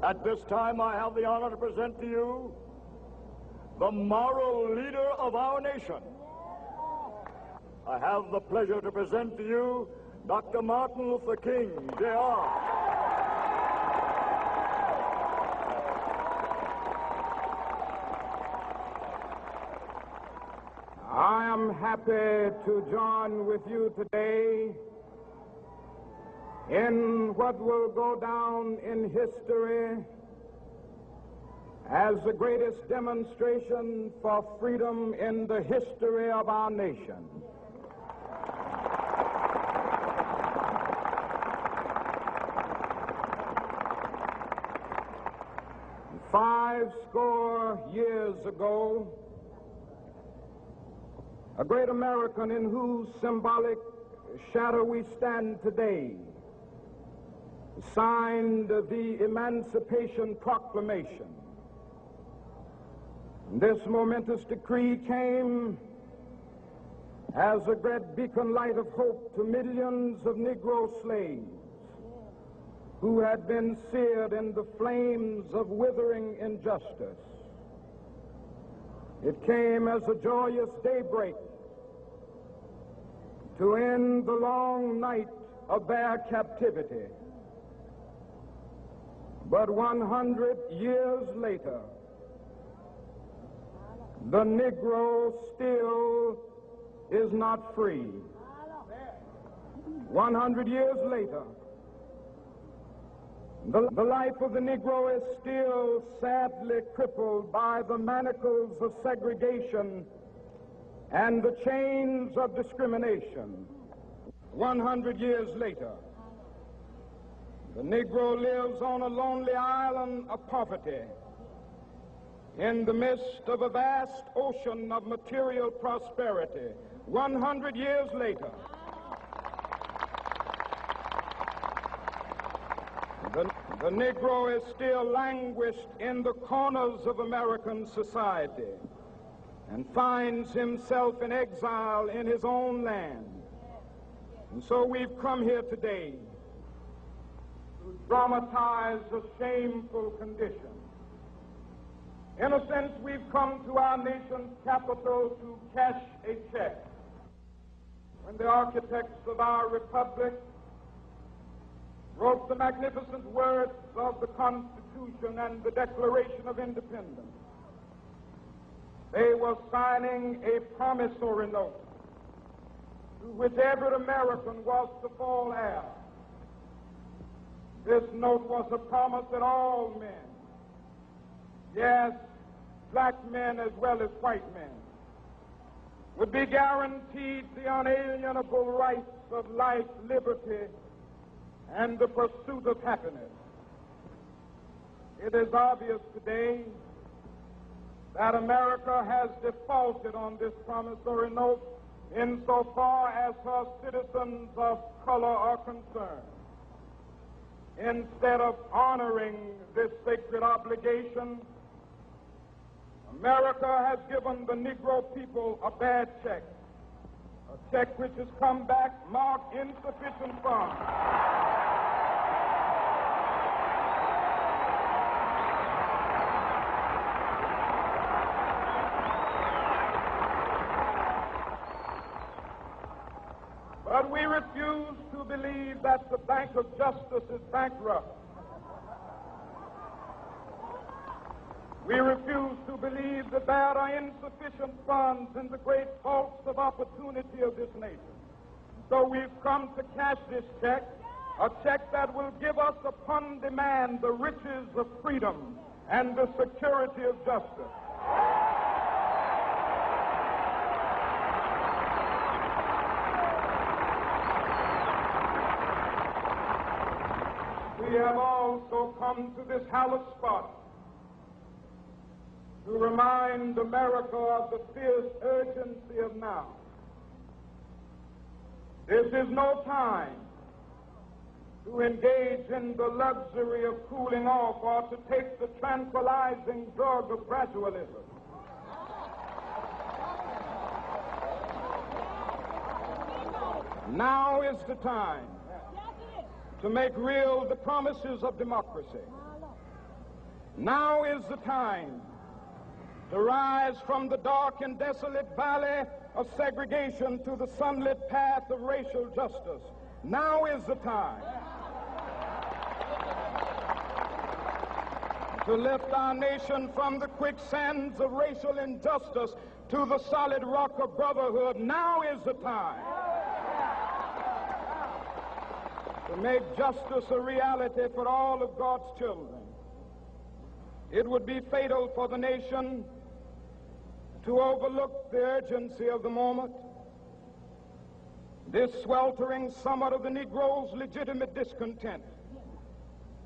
At this time, I have the honor to present to you the moral leader of our nation. I have the pleasure to present to you Dr. Martin Luther King, Jr. I am happy to join with you today in what will go down in history as the greatest demonstration for freedom in the history of our nation. Five score years ago, a great American in whose symbolic shadow we stand today signed the Emancipation Proclamation. This momentous decree came as a great beacon light of hope to millions of Negro slaves who had been seared in the flames of withering injustice. It came as a joyous daybreak to end the long night of their captivity. But 100 years later, the Negro still is not free. 100 years later, the life of the Negro is still sadly crippled by the manacles of segregation and the chains of discrimination. 100 years later, the Negro lives on a lonely island of poverty in the midst of a vast ocean of material prosperity. 100 years later, the Negro is still languished in the corners of American society and finds himself in exile in his own land. And so we've come here today to dramatize a shameful condition. In a sense, we've come to our nation's capital to cash a check. When the architects of our republic wrote the magnificent words of the Constitution and the Declaration of Independence, they were signing a promissory note to which every American was to fall heir. This note was a promise that all men, yes, black men as well as white men, would be guaranteed the unalienable rights of life, liberty, and the pursuit of happiness. It is obvious today that America has defaulted on this promissory note insofar as her citizens of color are concerned. Instead of honoring this sacred obligation, America has given the Negro people a bad check, a check which has come back marked insufficient funds. But we refuse to believe that the Bank of Justice is bankrupt. We refuse to believe that there are insufficient funds in the great vaults of opportunity of this nation. So we've come to cash this check, a check that will give us upon demand the riches of freedom and the security of justice. We have also come to this hallowed spot to remind America of the fierce urgency of now. This is no time to engage in the luxury of cooling off or to take the tranquilizing drug of gradualism. Now is the time to make real the promises of democracy. Now is the time to rise from the dark and desolate valley of segregation to the sunlit path of racial justice. Now is the time to lift our nation from the quicksands of racial injustice to the solid rock of brotherhood. Now is the time to make justice a reality for all of God's children. It would be fatal for the nation to overlook the urgency of the moment. This sweltering summit of the Negro's legitimate discontent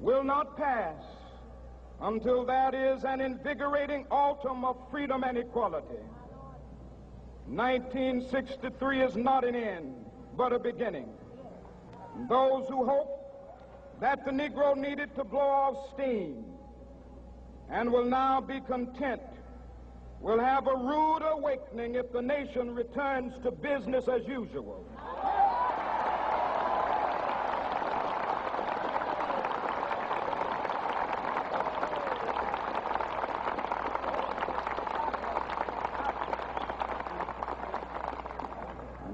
will not pass until that is an invigorating autumn of freedom and equality. 1963 is not an end, but a beginning. Those who hope that the Negro needed to blow off steam and will now be content will have a rude awakening if the nation returns to business as usual.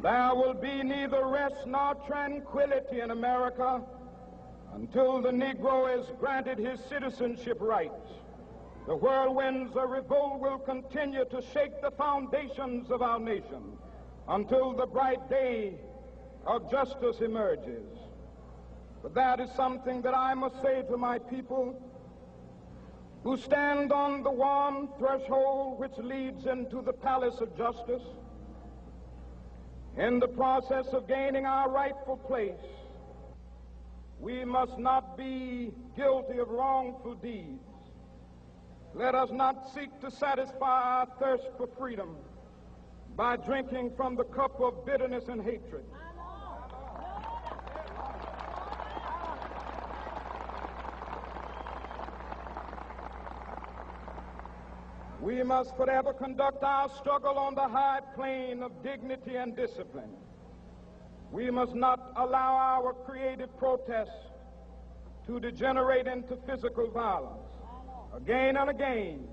There will be neither rest nor tranquility in America until the Negro is granted his citizenship rights. The whirlwinds of revolt will continue to shake the foundations of our nation until the bright day of justice emerges. But that is something that I must say to my people who stand on the warm threshold which leads into the palace of justice. In the process of gaining our rightful place, we must not be guilty of wrongful deeds. Let us not seek to satisfy our thirst for freedom by drinking from the cup of bitterness and hatred. We must forever conduct our struggle on the high plane of dignity and discipline. We must not allow our creative protests to degenerate into physical violence. Again and again,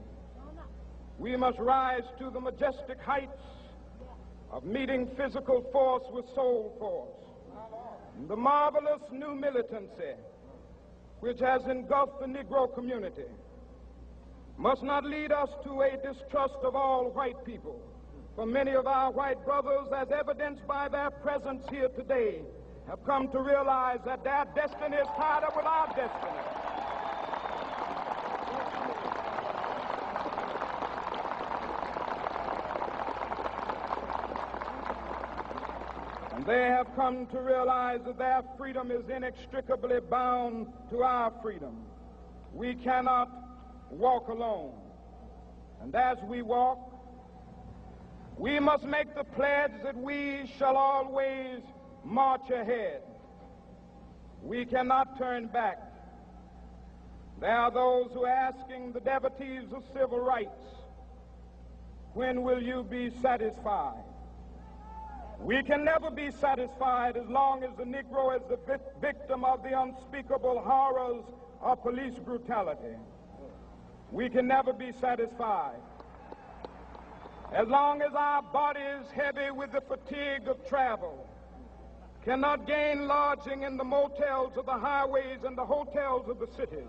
we must rise to the majestic heights of meeting physical force with soul force. The marvelous new militancy which has engulfed the Negro community must not lead us to a distrust of all white people. For many of our white brothers, as evidenced by their presence here today, have come to realize that their destiny is tied up with our destiny. And they have come to realize that their freedom is inextricably bound to our freedom. We cannot walk alone. And as we walk, we must make the pledge that we shall always march ahead. We cannot turn back. There are those who are asking the devotees of civil rights, when will you be satisfied? We can never be satisfied as long as the Negro is the victim of the unspeakable horrors of police brutality. We can never be satisfied as long as our bodies, heavy with the fatigue of travel, cannot gain lodging in the motels of the highways and the hotels of the cities.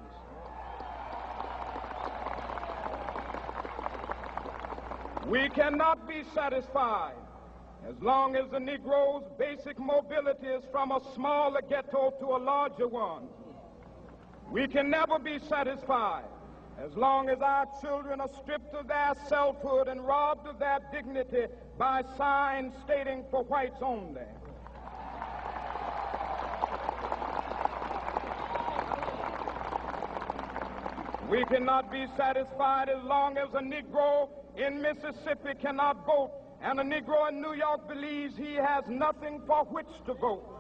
We cannot be satisfied as long as the Negro's basic mobility is from a smaller ghetto to a larger one. We can never be satisfied as long as our children are stripped of their selfhood and robbed of their dignity by signs stating for whites only. We cannot be satisfied as long as a Negro in Mississippi cannot vote and a Negro in New York believes he has nothing for which to vote.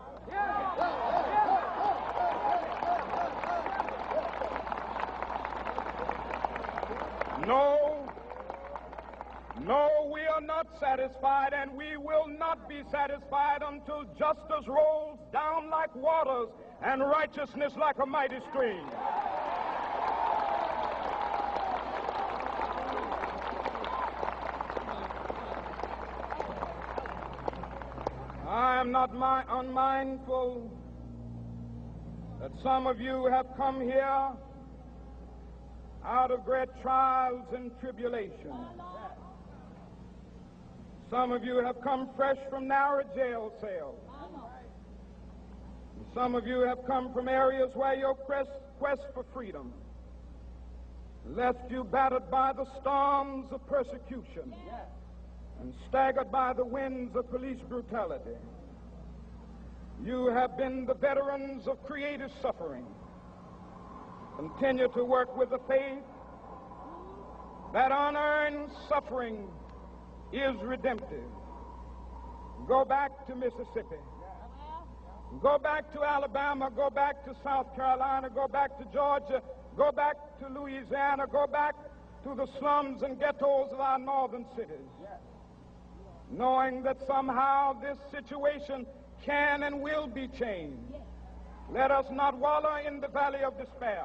No, we are not satisfied, and we will not be satisfied until justice rolls down like waters and righteousness like a mighty stream. not unmindful that some of you have come here out of great trials and tribulations. Some of you have come fresh from narrow jail cells. Some of you have come from areas where your quest for freedom left you battered by the storms of persecution and staggered by the winds of police brutality. You have been the veterans of creative suffering. Continue to work with the faith that unearned suffering is redemptive. Go back to Mississippi. Go back to Alabama. Go back to South Carolina. Go back to Georgia. Go back to Louisiana. Go back to the slums and ghettos of our northern cities, knowing that somehow this situation can and will be changed. Let us not wallow in the valley of despair.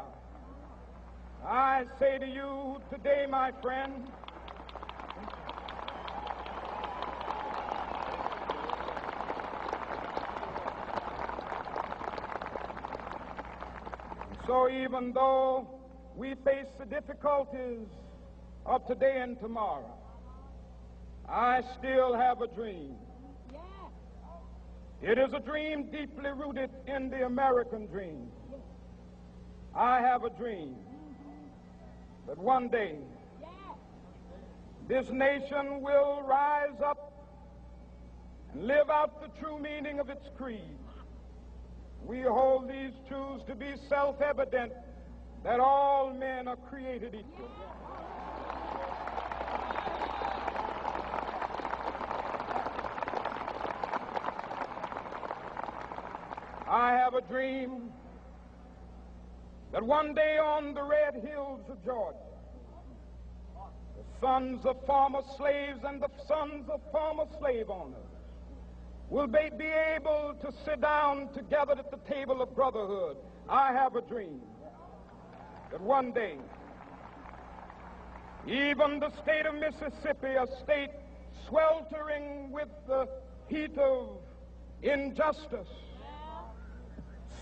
I say to you today, my friend, so even though we face the difficulties of today and tomorrow, I still have a dream. It is a dream deeply rooted in the American dream. I have a dream that one day this nation will rise up and live out the true meaning of its creed. We hold these truths to be self-evident, that all men are created equal. I have a dream that one day on the red hills of Georgia, the sons of former slaves and the sons of former slave owners will be able to sit down together at the table of brotherhood. I have a dream that one day, even the state of Mississippi, a state sweltering with the heat of injustice,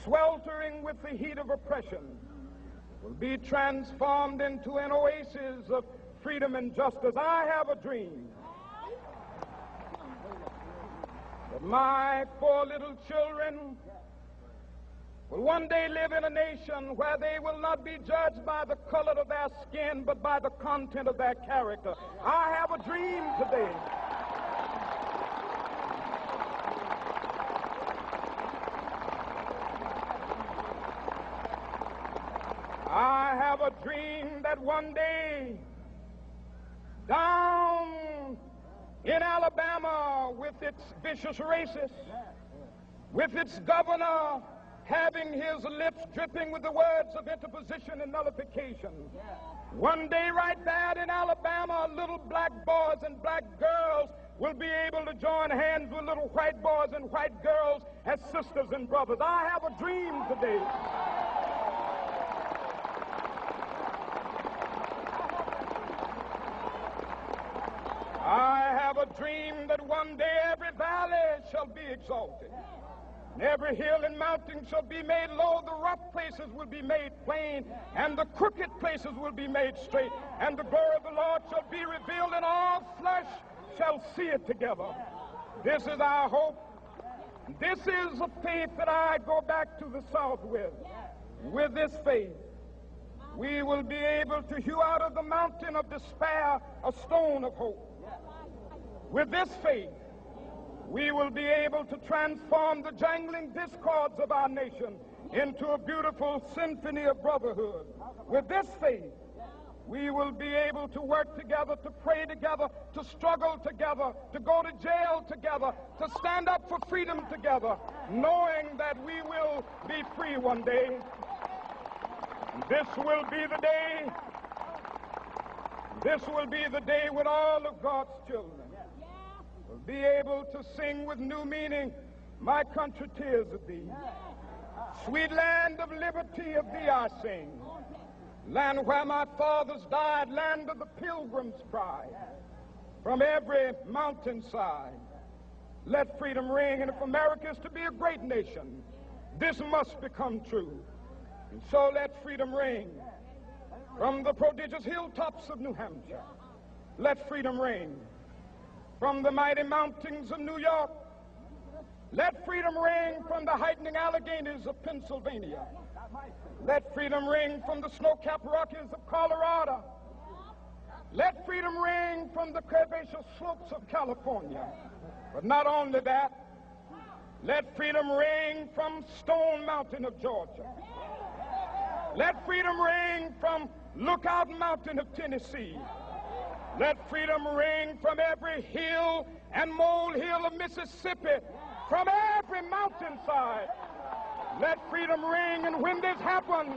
sweltering with the heat of oppression, will be transformed into an oasis of freedom and justice. I have a dream that my 4 little children will one day live in a nation where they will not be judged by the color of their skin, but by the content of their character. I have a dream today I have a dream that one day down in Alabama, with its vicious racists, with its governor having his lips dripping with the words of interposition and nullification, one day right there in Alabama, little black boys and black girls will be able to join hands with little white boys and white girls as sisters and brothers. I have a dream today I have a dream that one day every valley shall be exalted, and every hill and mountain shall be made low, the rough places will be made plain, and the crooked places will be made straight, and the glory of the Lord shall be revealed, and all flesh shall see it together. This is our hope. This is a faith that I go back to the South with. With this faith, we will be able to hew out of the mountain of despair a stone of hope. With this faith, we will be able to transform the jangling discords of our nation into a beautiful symphony of brotherhood. With this faith, we will be able to work together, to pray together, to struggle together, to go to jail together, to stand up for freedom together, knowing that we will be free one day. This will be the day. This will be the day when all of God's children will be able to sing with new meaning, my country, tears of thee. Sweet land of liberty, of thee I sing. Land where my fathers died, land of the pilgrim's pride. From every mountainside, Let freedom ring, and if America is to be a great nation, this must become true. And so let freedom ring from the prodigious hilltops of New Hampshire. Let freedom ring from the mighty mountains of New York. Let freedom ring from the heightening Alleghenies of Pennsylvania. Let freedom ring from the snow-capped Rockies of Colorado. Let freedom ring from the curvaceous slopes of California. But not only that, let freedom ring from Stone Mountain of Georgia. Let freedom ring from Lookout Mountain of Tennessee. Let freedom ring from every hill and molehill of Mississippi, from every mountainside. Let freedom ring, and when this happens,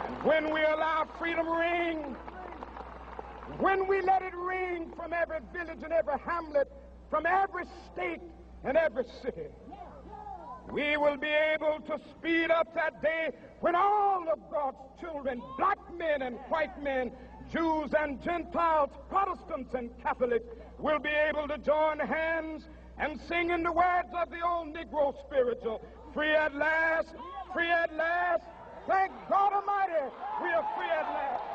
and when we allow freedom ring, when we let it ring from every village and every hamlet, from every state and every city, we will be able to speed up that day when all of God's children, black men and white men, Jews and Gentiles, Protestants and Catholics, will be able to join hands and sing in the words of the old Negro spiritual, free at last, thank God Almighty, we are free at last.